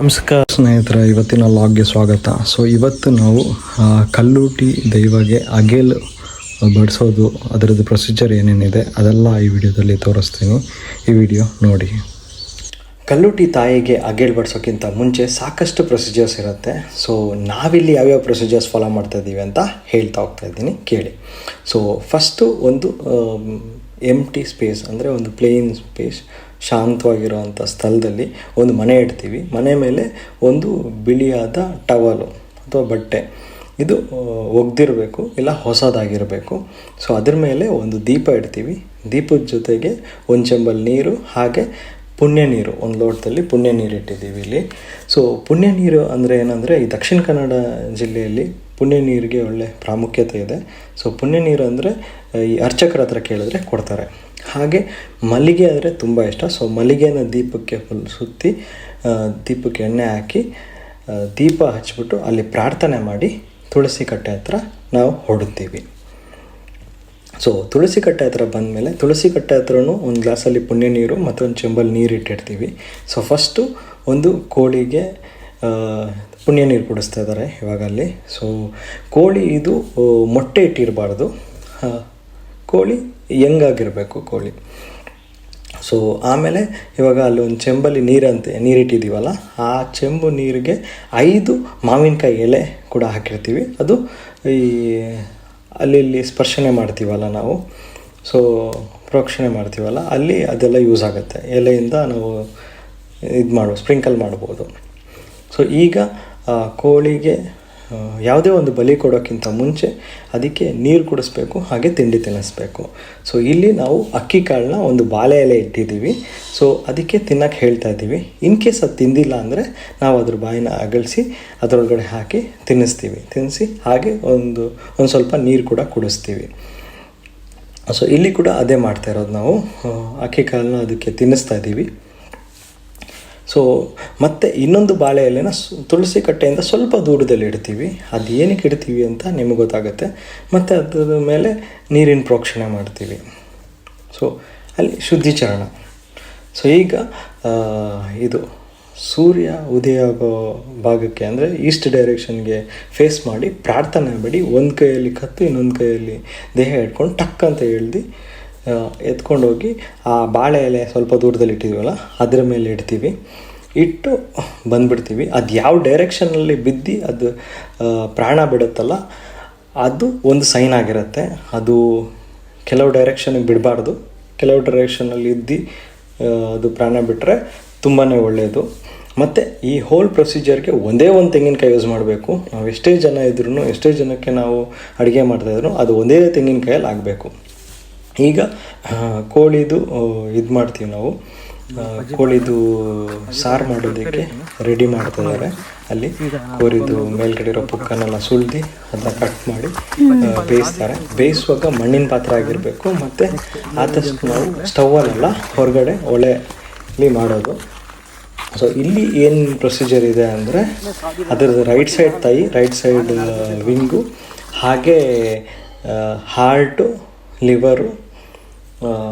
ನಮಸ್ಕಾರ ಸ್ನೇಹಿತರ, ಇವತ್ತಿನ ಲಾಗ್ಗೆ ಸ್ವಾಗತ. ಸೊ ಇವತ್ತು ನಾವು ಕಲ್ಲೂಟಿ ದೈವಗೆ ಅಗೇಲ್ ಬಡಿಸೋದು, ಅದರದ್ದು ಪ್ರೊಸೀಜರ್ ಏನೇನಿದೆ ಅದೆಲ್ಲ ಈ ವಿಡಿಯೋದಲ್ಲಿ ತೋರಿಸ್ತೀನಿ. ಈ ವಿಡಿಯೋ ನೋಡಿ. ಕಲ್ಲೂಟಿ ತಾಯಿಗೆ ಅಗೇಲ್ ಬಡಿಸೋಕ್ಕಿಂತ ಮುಂಚೆ ಸಾಕಷ್ಟು ಪ್ರೊಸೀಜರ್ಸ್ ಇರುತ್ತೆ. ಸೊ ನಾವಿಲ್ಲಿ ಯಾವ್ಯಾವ ಪ್ರೊಸೀಜರ್ಸ್ ಫಾಲೋ ಮಾಡ್ತಾ ಇದ್ದೀವಿ ಅಂತ ಹೇಳ್ತಾ ಹೋಗ್ತಾ ಇದ್ದೀನಿ, ಕೇಳಿ. ಸೊ ಫಸ್ಟು ಒಂದು ಎಂಟಿ ಸ್ಪೇಸ್, ಅಂದರೆ ಒಂದು ಪ್ಲೇನ್ ಸ್ಪೇಸ್, ಶಾಂತವಾಗಿರುವಂಥ ಸ್ಥಳದಲ್ಲಿ ಒಂದು ಮನೆ ಇಡ್ತೀವಿ. ಮನೆ ಮೇಲೆ ಒಂದು ಬಿಳಿಯಾದ ಟವಲು ಅಥವಾ ಬಟ್ಟೆ, ಇದು ಒಗ್ದಿರಬೇಕು ಇಲ್ಲ ಹೊಸದಾಗಿರಬೇಕು. ಸೊ ಅದ್ರ ಮೇಲೆ ಒಂದು ದೀಪ ಇಡ್ತೀವಿ. ದೀಪದ ಜೊತೆಗೆ ಒಂದು ಚೆಂಬಲ್ ನೀರು, ಹಾಗೆ ಪುಣ್ಯ ನೀರು, ಒಂದು ಲೋಟದಲ್ಲಿ ಪುಣ್ಯ ನೀರು ಇಟ್ಟಿದ್ದೀವಿ ಇಲ್ಲಿ. ಸೊ ಪುಣ್ಯ ನೀರು ಅಂದರೆ ಏನಂದರೆ, ಈ ದಕ್ಷಿಣ ಕನ್ನಡ ಜಿಲ್ಲೆಯಲ್ಲಿ ಪುಣ್ಯ ನೀರಿಗೆ ಒಳ್ಳೆ ಪ್ರಾಮುಖ್ಯತೆ ಇದೆ. ಸೊ ಪುಣ್ಯ ನೀರು ಅಂದರೆ ಈ ಅರ್ಚಕರ ಹತ್ರ ಕೇಳಿದ್ರೆ ಕೊಡ್ತಾರೆ. ಹಾಗೆ ಮಲ್ಲಿಗೆ ಆದರೆ ತುಂಬ ಇಷ್ಟ. ಸೊ ಮಲ್ಲಿಗೆನ ದೀಪಕ್ಕೆ ಫುಲ್ ಸುತ್ತಿ, ದೀಪಕ್ಕೆ ಎಣ್ಣೆ ಹಾಕಿ ದೀಪ ಹಚ್ಬಿಟ್ಟು ಅಲ್ಲಿ ಪ್ರಾರ್ಥನೆ ಮಾಡಿ ತುಳಸಿ ಕಟ್ಟೆ ಹತ್ರ ನಾವು ಹೊಡುತ್ತೀವಿ. ಸೊ ತುಳಸಿ ಕಟ್ಟೆ ಹತ್ರ ಬಂದಮೇಲೆ, ತುಳಸಿ ಕಟ್ಟೆ ಹತ್ರನೂ ಒಂದು ಗ್ಲಾಸಲ್ಲಿ ಪುಣ್ಯ ನೀರು ಮತ್ತು ಒಂದು ಚೆಂಬಲ್ ನೀರು ಇಟ್ಟಿರ್ತೀವಿ. ಸೊ ಫಸ್ಟು ಒಂದು ಕೋಳಿಗೆ ಪುಣ್ಯ ನೀರು ಕುಡಿಸ್ತಾ ಇದ್ದಾರೆ ಇವಾಗ ಅಲ್ಲಿ. ಸೊ ಕೋಳಿ ಇದು ಮೊಟ್ಟೆ ಇಟ್ಟಿರಬಾರ್ದು, ಕೋಳಿ ಯಂಗಾಗಿರಬೇಕು ಕೋಳಿ. ಸೊ ಆಮೇಲೆ ಇವಾಗ ಅಲ್ಲಿ ಒಂದು ಚೆಂಬಲ್ಲಿ ನೀರಿಟ್ಟಿದ್ದೀವಲ್ಲ, ಆ ಚೆಂಬು ನೀರಿಗೆ 5 ಮಾವಿನಕಾಯಿ ಎಲೆ ಕೂಡ ಹಾಕಿರ್ತೀವಿ. ಅದು ಈ ಅಲ್ಲಿ ಸ್ಪರ್ಶನೆ ಮಾಡ್ತೀವಲ್ಲ ನಾವು, ಸೊ ಪ್ರೋಕ್ಷಣೆ ಮಾಡ್ತೀವಲ್ಲ, ಅಲ್ಲಿ ಅದೆಲ್ಲ ಯೂಸ್ ಆಗುತ್ತೆ. ಎಲೆಯಿಂದ ನಾವು ಸ್ಪ್ರಿಂಕಲ್ ಮಾಡ್ಬೋದು. ಸೊ ಈಗ ಕೋಳಿಗೆ ಯಾವುದೇ ಒಂದು ಬಲಿ ಕೊಡೋಕ್ಕಿಂತ ಮುಂಚೆ ಅದಕ್ಕೆ ನೀರು ಕುಡಿಸ್ಬೇಕು, ಹಾಗೆ ತಿಂಡಿ ತಿನ್ನಿಸ್ಬೇಕು. ಸೊ ಇಲ್ಲಿ ನಾವು ಅಕ್ಕಿ ಕಾಳನ್ನ ಒಂದು ಬಾಳೆ ಎಲೆ ಇಟ್ಟಿದ್ದೀವಿ. ಸೊ ಅದಕ್ಕೆ ತಿನ್ನೋಕ್ಕೆ ಹೇಳ್ತಾ ಇದ್ದೀವಿ. ಇನ್ ಕೇಸ್ ಅದು ತಿಂದಿಲ್ಲ ಅಂದರೆ ನಾವು ಅದ್ರ ಬಾಯಿನ ಅಗಲಿಸಿ ಅದರೊಳಗಡೆ ಹಾಕಿ ತಿನ್ನಿಸಿ ಹಾಗೆ ಒಂದು ಸ್ವಲ್ಪ ನೀರು ಕೂಡ ಕುಡಿಸ್ತೀವಿ. ಸೊ ಇಲ್ಲಿ ಕೂಡ ಅದೇ ಮಾಡ್ತಾ ಇರೋದು ನಾವು, ಅಕ್ಕಿ ಕಾಳನ್ನ ಅದಕ್ಕೆ ತಿನ್ನಿಸ್ತಾ ಇದ್ದೀವಿ. ಸೊ ಮತ್ತು ಇನ್ನೊಂದು ಬಾಳೆ ಎಲೆನ ತುಳಸಿ ಕಟ್ಟೆಯಿಂದ ಸ್ವಲ್ಪ ದೂರದಲ್ಲಿ ಇಡ್ತೀವಿ. ಅದು ಏನಕ್ಕೆ ಇಡ್ತೀವಿ ಅಂತ ನಿಮಗೆ ಗೊತ್ತಾಗುತ್ತೆ. ಮತ್ತು ಅದ್ರ ಮೇಲೆ ನೀರಿನ ಪ್ರೋಕ್ಷಣೆ ಮಾಡ್ತೀವಿ. ಸೊ ಅಲ್ಲಿ ಶುದ್ಧೀಕರಣ. ಸೊ ಈಗ ಇದು ಸೂರ್ಯ ಉದಯ ಆಗೋ ಭಾಗಕ್ಕೆ, ಅಂದರೆ ಈಸ್ಟ್ ಡೈರೆಕ್ಷನ್ಗೆ ಫೇಸ್ ಮಾಡಿ ಪ್ರಾರ್ಥನೆ ಮಾಡಿ, ಒಂದು ಕೈಯಲ್ಲಿ ಕತ್ತು ಇನ್ನೊಂದು ಕೈಯಲ್ಲಿ ದೇಹ ಇಟ್ಕೊಂಡು ಟಕ್ ಅಂತ ಎತ್ಕೊಂಡೋಗಿ ಆ ಬಾಳೆ ಎಲೆ ಸ್ವಲ್ಪ ದೂರದಲ್ಲಿ ಇಟ್ಟಿದ್ದೀವಲ್ಲ ಅದರ ಮೇಲೆ ಇಡ್ತೀವಿ. ಇಟ್ಟು ಬಂದುಬಿಡ್ತೀವಿ. ಅದು ಯಾವ ಡೈರೆಕ್ಷನಲ್ಲಿ ಬಿದ್ದು ಅದು ಪ್ರಾಣ ಬಿಡುತ್ತಲ್ಲ, ಅದು ಒಂದು ಸೈನ್ ಆಗಿರುತ್ತೆ. ಅದು ಕೆಲವು ಡೈರೆಕ್ಷನಿಗೆ ಬಿಡಬಾರ್ದು, ಕೆಲವು ಡೈರೆಕ್ಷನಲ್ಲಿ ಅದು ಪ್ರಾಣ ಬಿಟ್ಟರೆ ತುಂಬಾ ಒಳ್ಳೆಯದು. ಮತ್ತು ಈ ಹೋಲ್ ಪ್ರೊಸೀಜರ್ಗೆ ಒಂದೇ ಒಂದು ತೆಂಗಿನಕಾಯಿ ಯೂಸ್ ಮಾಡಬೇಕು. ನಾವು ಎಷ್ಟೇ ಜನ ಇದ್ರೂ, ಎಷ್ಟೇ ಜನಕ್ಕೆ ನಾವು ಅಡುಗೆ ಮಾಡ್ತಾಯಿದ್ರು, ಅದು ಒಂದೇ ತೆಂಗಿನಕಾಯಲ್ಲಿ ಆಗಬೇಕು. ಈಗ ಕೋಳಿದು ಮಾಡ್ತೀವಿ ನಾವು, ಕೋಳಿದು ಸಾರು ಮಾಡೋದಕ್ಕೆ ರೆಡಿ ಮಾಡ್ತಿದ್ದಾರೆ. ಅಲ್ಲಿ ಕೋರಿದು ಮೇಲ್ಗಡೆ ಇರೋ ಪುಕ್ಕನೆಲ್ಲ ಸುಳ್ದು ಅದನ್ನ ಕಟ್ ಮಾಡಿ ಬೇಯಿಸ್ತಾರೆ. ಬೇಯಿಸುವಾಗ ಮಣ್ಣಿನ ಪಾತ್ರೆ ಆಗಿರಬೇಕು. ಮತ್ತು ಆದಷ್ಟು ನಾವು ಸ್ಟವಲ್ಲೆಲ್ಲ ಹೊರಗಡೆ ಒಲೆಯಲ್ಲಿ ಮಾಡೋದು. ಸೊ ಇಲ್ಲಿ ಏನು ಪ್ರೊಸೀಜರ್ ಇದೆ ಅಂದರೆ, ಅದರದ್ದು ರೈಟ್ ಸೈಡ್ ತಾಯಿ, ರೈಟ್ ಸೈಡ್ ವಿಂಗು, ಹಾಗೆ ಹಾರ್ಟು, ಲಿವರು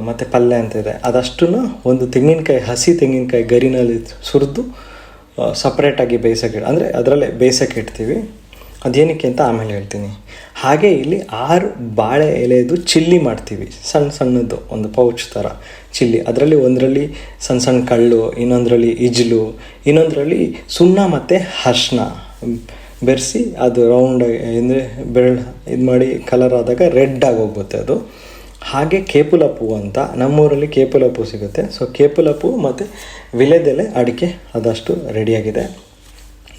ಮತ್ತು ಪಲ್ಯ ಅಂತ ಇದೆ, ಅದಷ್ಟು ಒಂದು ತೆಂಗಿನಕಾಯಿ, ಹಸಿ ತೆಂಗಿನಕಾಯಿ ಗರಿನಲ್ಲಿ ಸುರಿದು ಸಪ್ರೇಟಾಗಿ ಬೇಯಿಸೋಕೆ, ಅಂದರೆ ಅದರಲ್ಲೇ ಬೇಯಿಸೋಕೆ ಇಡ್ತೀವಿ. ಅದೇನಕ್ಕೆ ಅಂತ ಆಮೇಲೆ ಹೇಳ್ತೀನಿ. ಹಾಗೆ ಇಲ್ಲಿ 6 ಬಾಳೆ ಎಲೆದು ಚಿಲ್ಲಿ ಮಾಡ್ತೀವಿ, ಸಣ್ಣದು ಒಂದು ಪೌಚ್ ಥರ ಚಿಲ್ಲಿ. ಅದರಲ್ಲಿ ಒಂದರಲ್ಲಿ ಸಣ್ಣ ಕಳ್ಳು, ಇನ್ನೊಂದರಲ್ಲಿ ಇಜ್ಲು, ಇನ್ನೊಂದರಲ್ಲಿ ಸುಣ್ಣ ಮತ್ತು ಅರಿಶಿನ ಬೆರೆಸಿ ಅದು ರೌಂಡ್ ಅಂದರೆ ಇದು ಮಾಡಿ ಕಲರ್ ಆದಾಗ ರೆಡ್ ಆಗಿ ಹೋಗುತ್ತೆ ಅದು. ಹಾಗೆ ಕೇಪುಲಪೂ ಅಂತ ನಮ್ಮೂರಲ್ಲಿ ಕೇಪುಲಪೂ ಸಿಗುತ್ತೆ. ಸೊ ಕೇಪುಲಪೂ ಮತ್ತು ವಿಳೆದೆಲೆ, ಅಡಿಕೆ ಅದಷ್ಟು ರೆಡಿಯಾಗಿದೆ.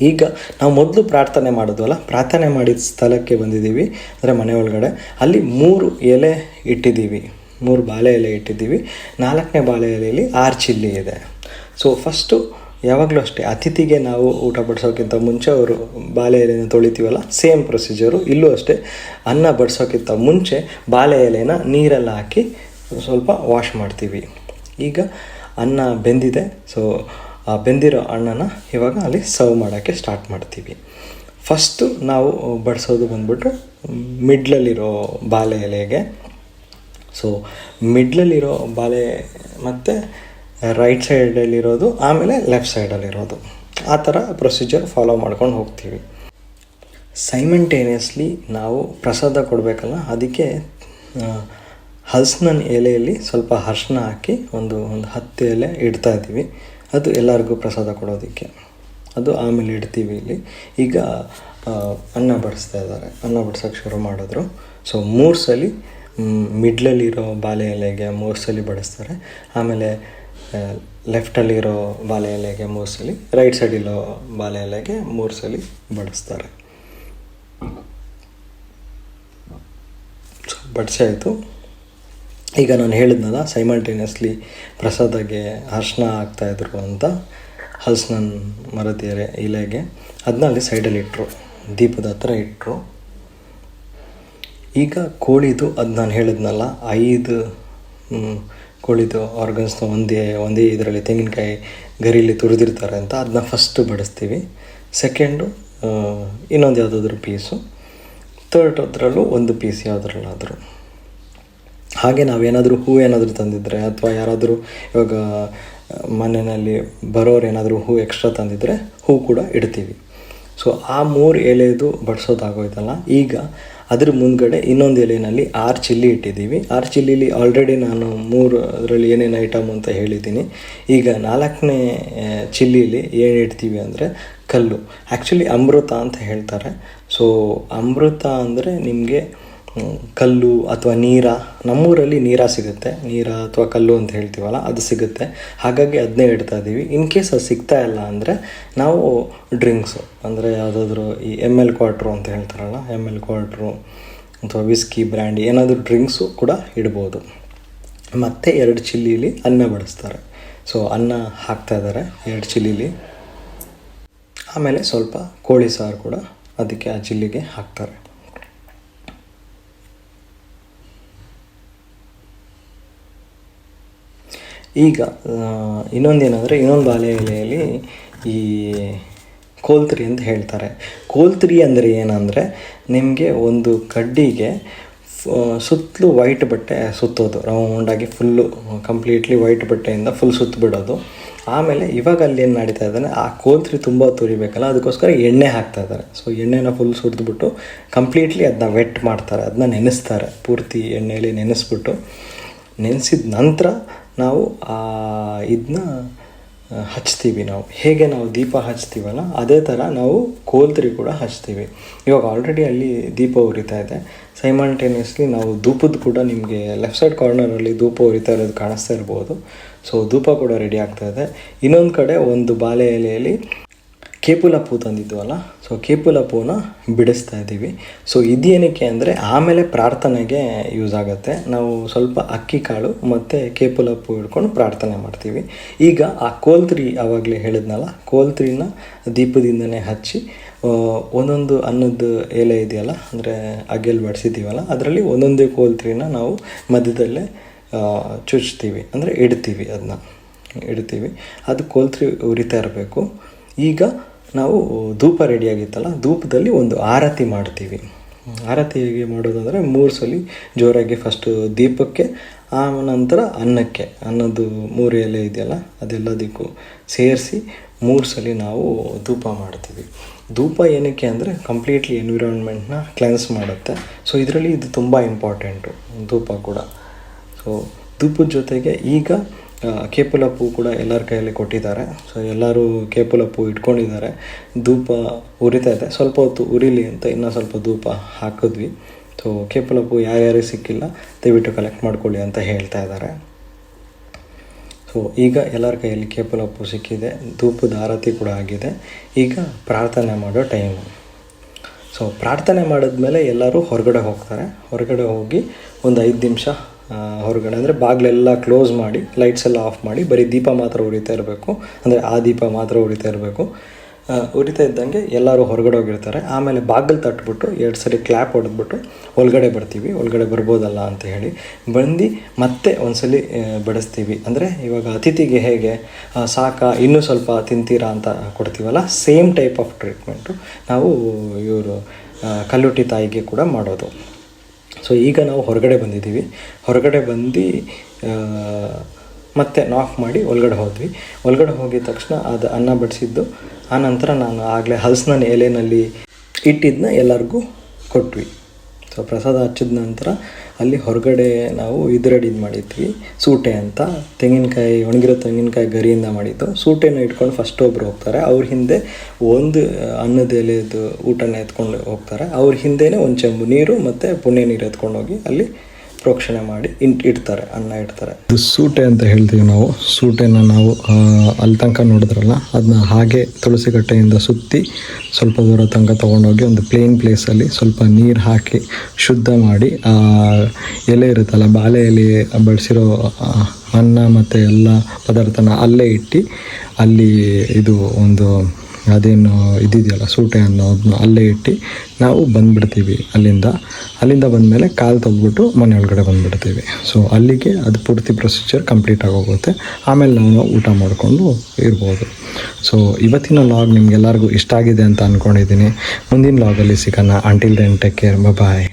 ಈಗ ನಾವು ಮೊದಲು ಪ್ರಾರ್ಥನೆ ಮಾಡಿದ್ವಲ್ಲ, ಪ್ರಾರ್ಥನೆ ಮಾಡಿದ ಸ್ಥಳಕ್ಕೆ ಬಂದಿದ್ದೀವಿ, ಅಂದರೆ ಮನೆ ಒಳಗಡೆ. ಅಲ್ಲಿ 3 ಎಲೆ ಇಟ್ಟಿದ್ದೀವಿ, 3 ಬಾಳೆ ಎಲೆ ಇಟ್ಟಿದ್ದೀವಿ. 4ನೇ ಬಾಳೆ ಎಲೆಯಲ್ಲಿ 6 ಚಿಲ್ಲಿ ಇದೆ. ಸೊ ಫಸ್ಟು ಯಾವಾಗಲೂ ಅಷ್ಟೇ, ಅತಿಥಿಗೆ ನಾವು ಊಟ ಬಡಿಸೋಕ್ಕಿಂತ ಮುಂಚೆ ಅವರು ಬಾಳೆ ಎಲೆನ ತೊಳಿತೀವಲ್ಲ, ಸೇಮ್ ಪ್ರೊಸೀಜರು ಇಲ್ಲೂ ಅಷ್ಟೇ. ಅನ್ನ ಬಡಿಸೋಕ್ಕಿಂತ ಮುಂಚೆ ಬಾಳೆ ಎಲೆನ ನೀರೆಲ್ಲ ಹಾಕಿ ಸ್ವಲ್ಪ ವಾಶ್ ಮಾಡ್ತೀವಿ. ಈಗ ಅನ್ನ ಬೆಂದಿದೆ. ಸೊ ಆ ಬೆಂದಿರೋ ಅನ್ನನ ಇವಾಗ ಅಲ್ಲಿ ಸರ್ವ್ ಮಾಡೋಕ್ಕೆ ಸ್ಟಾರ್ಟ್ ಮಾಡ್ತೀವಿ. ಫಸ್ಟು ನಾವು ಬಡಿಸೋದು ಬಂದ್ಬಿಟ್ಟು ಮಿಡ್ಲಲ್ಲಿರೋ ಬಾಳೆ ಎಲೆಗೆ. ಸೊ ಮಿಡ್ಲಲ್ಲಿರೋ ಬಾಳೆ ಮತ್ತು ರೈಟ್ ಸೈಡಲ್ಲಿರೋದು, ಆಮೇಲೆ ಲೆಫ್ಟ್ ಸೈಡಲ್ಲಿರೋದು. ಆ ಥರ ಪ್ರೊಸೀಜರ್ ಫಾಲೋ ಮಾಡ್ಕೊಂಡು ಹೋಗ್ತೀವಿ. ಸೈಮಂಟೇನಿಯಸ್ಲಿ ನಾವು ಪ್ರಸಾದ ಕೊಡಬೇಕಲ್ಲ, ಅದಕ್ಕೆ ಹಲಸಿನ ಎಲೆಯಲ್ಲಿ ಸ್ವಲ್ಪ ಅರಿಶಿನ ಹಾಕಿ ಒಂದು 10 ಎಲೆ ಇಡ್ತಾ ಇದ್ದೀವಿ. ಅದು ಎಲ್ಲರಿಗೂ ಪ್ರಸಾದ ಕೊಡೋದಕ್ಕೆ. ಅದು ಆಮೇಲೆ ಇಡ್ತೀವಿ. ಇಲ್ಲಿ ಈಗ ಅನ್ನ ಬಡಿಸ್ತಾ ಇದ್ದಾರೆ, ಅನ್ನ ಬಡಿಸೋಕ್ಕೆ ಶುರು ಮಾಡಿದ್ರು. ಸೊ 3 ಸಲ ಮಿಡ್ಲಲ್ಲಿರೋ ಬಾಳೆ ಎಲೆಗೆ 3 ಸಲ ಬಡಿಸ್ತಾರೆ. ಆಮೇಲೆ ಲೆಫ್ಟಲ್ಲಿರೋ ಬಾಳೆ ಎಲೆಗೆ 3 ಸಲ, ರೈಟ್ ಸೈಡಿರೋ ಬಾಳೆ ಎಲೆಗೆ 3 ಸಲ ಬಡಿಸ್ತಾರೆ. ಬಡಿಸಿ ಆಯಿತು. ಈಗ ನಾನು ಹೇಳಿದ್ನಲ್ಲ ಸೈಮಲ್ಟೇನಿಯಸ್ಲಿ ಪ್ರಸಾದಕ್ಕೆ ಅರಿಶಿನ ಹಾಕ್ತಾಯಿದ್ರು ಅಂತ, ಹಲಸಿನ ಮರದ ಎಲೆಗೆ ಅದನ್ನ ಅಲ್ಲಿ ಸೈಡಲ್ಲಿ ಇಟ್ಟರು, ದೀಪದ ಹತ್ರ ಇಟ್ಟರು. ಈಗ ಕೋಳಿದು ಅದು ನಾನು ಹೇಳಿದ್ನಲ್ಲ 5 ಕೋಳಿದು ಆರ್ಗನ್ಸ್ನ ಒಂದೇ ಇದರಲ್ಲಿ ತೆಂಗಿನಕಾಯಿ ಗರಿಲಿ ತುರಿದಿರ್ತಾರೆ ಅಂತ, ಅದನ್ನ ಫಸ್ಟು ಬಡಿಸ್ತೀವಿ. ಸೆಕೆಂಡು ಇನ್ನೊಂದು ಯಾವುದಾದ್ರೂ ಪೀಸು, ಥರ್ಡ್ ಅದರಲ್ಲೂ ಒಂದು ಪೀಸ್ ಯಾವುದ್ರಲ್ಲಾದರೂ. ಹಾಗೆ ನಾವೇನಾದರೂ ಏನಾದರೂ ತಂದಿದ್ದರೆ ಅಥವಾ ಯಾರಾದರೂ ಇವಾಗ ಮನೆಯಲ್ಲಿ ಬರೋರು ಏನಾದರೂ ಎಕ್ಸ್ಟ್ರಾ ತಂದಿದ್ದರೆ ಕೂಡ ಇಡ್ತೀವಿ. ಸೊ ಆ 3 ಎಲೆದು ಬಡಿಸೋದಾಗೋಯ್ತಲ್ಲ. ಈಗ ಅದ್ರ ಮುಂದ್ಗಡೆ ಇನ್ನೊಂದು ಎಲೆಯಲ್ಲಿ 6 ಚಿಲ್ಲಿ ಇಟ್ಟಿದ್ದೀವಿ. 6 ಚಿಲ್ಲಿಲಿ ಆಲ್ರೆಡಿ ನಾನು 3 ಅದರಲ್ಲಿ ಏನೇನು ಐಟಮ್ ಅಂತ ಹೇಳಿದ್ದೀನಿ. ಈಗ 4ನೇ ಚಿಲ್ಲಿಲಿ ಏನು ಇಡ್ತೀವಿ ಅಂದರೆ ಕಲ್ಲು. ಆ್ಯಕ್ಚುಲಿ ಅಮೃತ ಅಂತ ಹೇಳ್ತಾರೆ. ಸೊ ಅಮೃತ ಅಂದರೆ ನಿಮಗೆ ಕಲ್ಲು ಅಥವಾ ನೀರ, ನಮ್ಮೂರಲ್ಲಿ ನೀರ ಸಿಗುತ್ತೆ, ನೀರ ಅಥವಾ ಕಲ್ಲು ಅಂತ ಹೇಳ್ತೀವಲ್ಲ ಅದು ಸಿಗುತ್ತೆ. ಹಾಗಾಗಿ ಅದನ್ನೇ ಇಡ್ತಾ ಇದ್ದೀವಿ. ಇನ್ ಕೇಸ್ ಅದು ಸಿಗ್ತಾ ಇಲ್ಲ ಅಂದರೆ ನಾವು ಡ್ರಿಂಕ್ಸು ಅಂದರೆ ಯಾವುದಾದ್ರೂ ಈ ML ಕ್ವಾರ್ಟ್ರು ಅಂತ ಹೇಳ್ತಾರಲ್ಲ, ML ಕ್ವಾರ್ಟ್ರು ಅಥವಾ ವಿಸ್ಕಿ, ಬ್ರ್ಯಾಂಡಿ ಏನಾದರೂ ಡ್ರಿಂಕ್ಸು ಕೂಡ ಇಡ್ಬೋದು. ಮತ್ತು 2 ಚಿಲ್ಲಿಲಿ ಅನ್ನ ಬಡಿಸ್ತಾರೆ. ಸೊ ಅನ್ನ ಹಾಕ್ತಾಯಿದ್ದಾರೆ 2 ಚಿಲ್ಲಿಲಿ. ಆಮೇಲೆ ಸ್ವಲ್ಪ ಕೋಳಿ ಸಾರು ಕೂಡ ಅದಕ್ಕೆ ಆ ಚಿಲ್ಲಿಗೆ ಹಾಕ್ತಾರೆ. ಈಗ ಇನ್ನೊಂದೇನೆಂದರೆ, ಇನ್ನೊಂದು ಬಾಳೆ ಎಲೆಯಲ್ಲಿ ಈ ಕೋಲ್ತ್ರಿ ಅಂತ ಹೇಳ್ತಾರೆ. ಕೋಲ್ತ್ರಿ ಅಂದರೆ ಏನಂದರೆ, ನಿಮಗೆ ಒಂದು ಕಡ್ಡಿಗೆ ಸುತ್ತಲೂ ವೈಟ್ ಬಟ್ಟೆ ಸುತ್ತೋದು, ರೌಂಡಾಗಿ ಫುಲ್ಲು ಕಂಪ್ಲೀಟ್ಲಿ ವೈಟ್ ಬಟ್ಟೆಯಿಂದ ಫುಲ್ ಸುತ್ತಬಿಡೋದು. ಆಮೇಲೆ ಇವಾಗ ಅಲ್ಲಿ ಏನು ನಡೀತಾ ಇದ್ದಾನೆ, ಆ ಕೋಲ್ತ್ರಿ ತುಂಬ ತುರಿಬೇಕಲ್ಲ, ಅದಕ್ಕೋಸ್ಕರ ಎಣ್ಣೆ ಹಾಕ್ತಾಯಿದ್ದಾರೆ. ಸೊ ಎಣ್ಣೆನ ಫುಲ್ ಸುರಿದ್ಬಿಟ್ಟು ಕಂಪ್ಲೀಟ್ಲಿ ಅದನ್ನ ವೆಟ್ ಮಾಡ್ತಾರೆ, ಅದನ್ನ ನೆನೆಸ್ತಾರೆ. ಪೂರ್ತಿ ಎಣ್ಣೆಯಲ್ಲಿ ನೆನೆಸ್ಬಿಟ್ಟು, ನೆನೆಸಿದ ನಂತರ ನಾವು ಇದನ್ನ ಹಚ್ತೀವಿ. ನಾವು ಹೇಗೆ ನಾವು ದೀಪ ಹಚ್ತೀವಲ್ಲ ಅದೇ ಥರ ನಾವು ಕೋಲ್ತ್ರಿ ಕೂಡ ಹಚ್ತೀವಿ. ಇವಾಗ ಆಲ್ರೆಡಿ ಅಲ್ಲಿ ದೀಪ ಉರಿತಾ ಇದೆ. ಸೈಮಲ್ಟೇನಿಯಸ್ಲಿ ನಾವು ಧೂಪದ ಕೂಡ ನಿಮಗೆ ಲೆಫ್ಟ್ ಸೈಡ್ ಕಾರ್ನರಲ್ಲಿ ಧೂಪ ಉರಿತಾ ಇರೋದು ಕಾಣಿಸ್ತಾ ಇರ್ಬೋದು. ಸೊ ಧೂಪ ಕೂಡ ರೆಡಿ ಆಗ್ತಾಯಿದೆ. ಇನ್ನೊಂದು ಕಡೆ ಒಂದು ಬಾಳೆ ಎಲೆಯಲ್ಲಿ ಕೇಪುಲ ಪೂ ತಂದಿದ್ವಲ್ಲ, ಸೊ ಕೇಪುಲ ಪೂನ ಬಿಡಿಸ್ತಾ ಇದ್ದೀವಿ. ಸೊ ಇದೇನಕ್ಕೆ ಅಂದರೆ ಆಮೇಲೆ ಪ್ರಾರ್ಥನೆಗೆ ಯೂಸ್ ಆಗುತ್ತೆ. ನಾವು ಸ್ವಲ್ಪ ಅಕ್ಕಿ ಕಾಳು ಮತ್ತು ಕೇಪುಲ ಪೂ ಹಿಡ್ಕೊಂಡು ಪ್ರಾರ್ಥನೆ ಮಾಡ್ತೀವಿ. ಈಗ ಆ ಕೋಲ್ತ್ರಿ ಆವಾಗಲೇ ಹೇಳಿದ್ನಲ್ಲ, ಕೋಲ್ತ್ರಿನ ದೀಪದಿಂದನೇ ಹಚ್ಚಿ ಒಂದೊಂದು ಅನ್ನದ ಎಲೆ ಇದೆಯಲ್ಲ, ಅಂದರೆ ಅಗೆಲ್ ಬಡಿಸಿದ್ದೀವಲ್ಲ, ಅದರಲ್ಲಿ ಒಂದೊಂದೇ ಕೋಲ್ತ್ರಿನ ನಾವು ಮಧ್ಯದಲ್ಲೇ ಚುಚ್ತೀವಿ, ಅಂದರೆ ಅದನ್ನ ಇಡ್ತೀವಿ. ಅದು ಕೋಲ್ತ್ರಿ ಉರಿತಾ ಇರಬೇಕು. ಈಗ ನಾವು ಧೂಪ ರೆಡಿಯಾಗಿತ್ತಲ್ಲ, ಧೂಪದಲ್ಲಿ ಒಂದು ಆರತಿ ಮಾಡ್ತೀವಿ. ಆರತಿ ಹೇಗೆ ಮಾಡೋದಂದರೆ 3 ಸಲ ಜೋರಾಗಿ ಫಸ್ಟು ದೀಪಕ್ಕೆ, ಆ ನಂತರ ಅನ್ನಕ್ಕೆ, ಅನ್ನದ್ದು 3 ಎಲೆ ಇದೆಯಲ್ಲ ಅದೆಲ್ಲದಕ್ಕೂ ಸೇರಿಸಿ 3 ಸಲ ನಾವು ಧೂಪ ಮಾಡ್ತೀವಿ. ಧೂಪ ಏನಕ್ಕೆ ಅಂದರೆ ಕಂಪ್ಲೀಟ್ಲಿ ಎನ್ವಿರಾನ್ಮೆಂಟ್ನ ಕ್ಲೆನ್ಸ್ ಮಾಡುತ್ತೆ. ಸೊ ಇದರಲ್ಲಿ ಇದು ತುಂಬ ಇಂಪಾರ್ಟೆಂಟು ಧೂಪ ಕೂಡ. ಸೊ ಧೂಪದ ಜೊತೆಗೆ ಈಗ ಕೇಪುಲ ಪೂ ಕೂಡ ಎಲ್ಲರ ಕೈಯಲ್ಲಿ ಕೊಟ್ಟಿದ್ದಾರೆ. ಸೊ ಎಲ್ಲರೂ ಕೇಪುಲ ಪೂ ಇಟ್ಕೊಂಡಿದ್ದಾರೆ. ಧೂಪ ಉರಿತಾ ಇದೆ, ಸ್ವಲ್ಪ ಹೊತ್ತು ಉರಿಲಿ ಅಂತ ಇನ್ನೂ ಸ್ವಲ್ಪ ಧೂಪ ಹಾಕಿದ್ವಿ. ಸೊ ಕೇಪುಲ ಪೂ ಯಾರ್ಯಾರಿಗೆ ಸಿಕ್ಕಿಲ್ಲ ದಯವಿಟ್ಟು ಕಲೆಕ್ಟ್ ಮಾಡ್ಕೊಳ್ಳಿ ಅಂತ ಹೇಳ್ತಾ ಇದ್ದಾರೆ. ಸೊ ಈಗ ಎಲ್ಲರ ಕೈಯಲ್ಲಿ ಕೇಪುಲ ಪೂ ಸಿಕ್ಕಿದೆ, ಧೂಪದ ಆರತಿ ಕೂಡ ಆಗಿದೆ. ಈಗ ಪ್ರಾರ್ಥನೆ ಮಾಡೋ ಟೈಮು. ಸೊ ಪ್ರಾರ್ಥನೆ ಮಾಡಿದ್ಮೇಲೆ ಎಲ್ಲರೂ ಹೊರಗಡೆ ಹೋಗ್ತಾರೆ. ಹೊರಗಡೆ ಹೋಗಿ ಒಂದು 5 ನಿಮಿಷ ಹೊರಗಡೆ, ಅಂದರೆ ಬಾಗಿಲೆಲ್ಲ ಕ್ಲೋಸ್ ಮಾಡಿ, ಲೈಟ್ಸ್ ಎಲ್ಲ ಆಫ್ ಮಾಡಿ, ಬರೀ ದೀಪ ಮಾತ್ರ ಉರಿತಾ ಇರಬೇಕು. ಅಂದರೆ ಆ ದೀಪ ಮಾತ್ರ ಉರಿತಾ ಇರಬೇಕು. ಉರಿತಾ ಇದ್ದಂಗೆ ಎಲ್ಲರೂ ಹೊರಗಡೆ ಹೋಗಿರ್ತಾರೆ. ಆಮೇಲೆ ಬಾಗಿಲು ತಟ್ಬಿಟ್ಟು 2 ಸರಿ ಕ್ಲ್ಯಾಪ್ ಹೊಡೆದ್ಬಿಟ್ಟು ಒಳಗಡೆ ಬರ್ತೀವಿ. ಒಳಗಡೆ ಬರ್ಬೋದಲ್ಲ ಅಂತ ಹೇಳಿ ಬಂದು ಮತ್ತೆ ಒಂದ್ಸಲಿ ಬಡಿಸ್ತೀವಿ. ಅಂದರೆ ಇವಾಗ ಅತಿಥಿಗೆ ಹೇಗೆ ಸಾಕ ಇನ್ನೂ ಸ್ವಲ್ಪ ತಿಂತೀರಾ ಅಂತ ಕೊಡ್ತೀವಲ್ಲ, ಸೇಮ್ ಟೈಪ್ ಆಫ್ ಟ್ರೀಟ್ಮೆಂಟು ನಾವು ಇವರು ಕಲ್ಲುಟ್ಟಿ ತಾಯಿಗೆ ಕೂಡ ಮಾಡೋದು. ಸೊ ಈಗ ನಾವು ಹೊರಗಡೆ ಬಂದಿದ್ದೀವಿ. ಹೊರಗಡೆ ಬಂದು ಮತ್ತೆ ನಾಕ್ ಮಾಡಿ ಒಳಗಡೆ ಹೋದ್ವಿ. ಒಳಗಡೆ ಹೋಗಿದ ತಕ್ಷಣ ಅದು ಅನ್ನ ಬಡಿಸಿದ್ದು ಆನಂತರ ನಾನು ಆಗಲೇ ಹಲಸಿನ ಎಲೆಯಲ್ಲಿ ಇಟ್ಟಿದ್ದನ್ನ ಎಲ್ಲರಿಗೂ ಕೊಟ್ವಿ. ಸೊ ಪ್ರಸಾದ ಹಚ್ಚಿದ ನಂತರ ಅಲ್ಲಿ ಹೊರಗಡೆ ನಾವು ರೆಡಿ ಮಾಡಿದ್ವಿ, ಸೂಟೆ ಅಂತ, ತೆಂಗಿನಕಾಯಿ, ಒಣಗಿರೋ ತೆಂಗಿನಕಾಯಿ ಗರಿಯಿಂದ ಮಾಡಿದ್ದು. ಸೂಟೆನ ಇಟ್ಕೊಂಡು ಫಸ್ಟ್ ಒಬ್ಬರು ಹೋಗ್ತಾರೆ, ಅವ್ರ ಹಿಂದೆ ಒಂದು ಅನ್ನದ ಎಲೆದು ಊಟನ ಎತ್ಕೊಂಡು ಹೋಗ್ತಾರೆ. ಅವ್ರ ಹಿಂದೆಯೇ ಒಂದು ಚೆಂಬು ನೀರು ಮತ್ತು ಪುಣ್ಯ ನೀರು ಎತ್ಕೊಂಡೋಗಿ ಅಲ್ಲಿ ಪ್ರೋಕ್ಷಣೆ ಮಾಡಿ ಇಡ್ತಾರೆ, ಅನ್ನ ಇಡ್ತಾರೆ. ಇದು ಸೂಟೆ ಅಂತ ಹೇಳ್ತೀವಿ ನಾವು. ಸೂಟೆನ ನಾವು ಅಲ್ಲಿ ತನಕ ನೋಡಿದ್ರಲ್ಲ, ಅದನ್ನ ಹಾಗೆ ತುಳಸಿ ಕಟ್ಟೆಯಿಂದ ಸುತ್ತಿ ಸ್ವಲ್ಪ ದೂರ ತನಕ ತೊಗೊಂಡೋಗಿ ಒಂದು ಪ್ಲೇನ್ ಪ್ಲೇಸಲ್ಲಿ ಸ್ವಲ್ಪ ನೀರು ಹಾಕಿ ಶುದ್ಧ ಮಾಡಿ ಎಲೆ ಇರುತ್ತಲ್ಲ, ಬಾಳೆ ಎಲೆ ಬಡಿಸಿರೋ ಅನ್ನ ಮತ್ತು ಎಲ್ಲ ಪದಾರ್ಥನ ಅಲ್ಲೇ ಇಟ್ಟು ಅಲ್ಲಿ ಇದು ಒಂದು ಅದೇನು ಇದಿದೆಯಲ್ಲ ಸೂಟೆ ಅನ್ನೋದನ್ನ ಅಲ್ಲೇ ಇಟ್ಟು ನಾವು ಬಂದುಬಿಡ್ತೀವಿ. ಅಲ್ಲಿಂದ ಬಂದಮೇಲೆ ಕಾಲು ತೆಗೆದ್ಬಿಟ್ಟು ಮನೆ ಒಳಗಡೆ ಬಂದುಬಿಡ್ತೀವಿ. ಸೊ ಅಲ್ಲಿಗೆ ಅದು ಪೂರ್ತಿ ಪ್ರೊಸೀಜರ್ ಕಂಪ್ಲೀಟ್ ಆಗೋಗುತ್ತೆ. ಆಮೇಲೆ ನಾವು ಊಟ ಮಾಡಿಕೊಂಡು ಇರ್ಬೋದು. ಸೊ ಇವತ್ತಿನ ಲಾಗ್ ನಿಮ್ಗೆಲ್ಲರಿಗೂ ಇಷ್ಟ ಆಗಿದೆ ಅಂತ ಅಂದ್ಕೊಂಡಿದ್ದೀನಿ. ಮುಂದಿನ ಲಾಗಲ್ಲಿ ಸಿಗೋಣ. ಅಂಟಿಲ್ ದೆನ್ ಟೇಕ್ ಕೇರ್, ಬಾಯ್.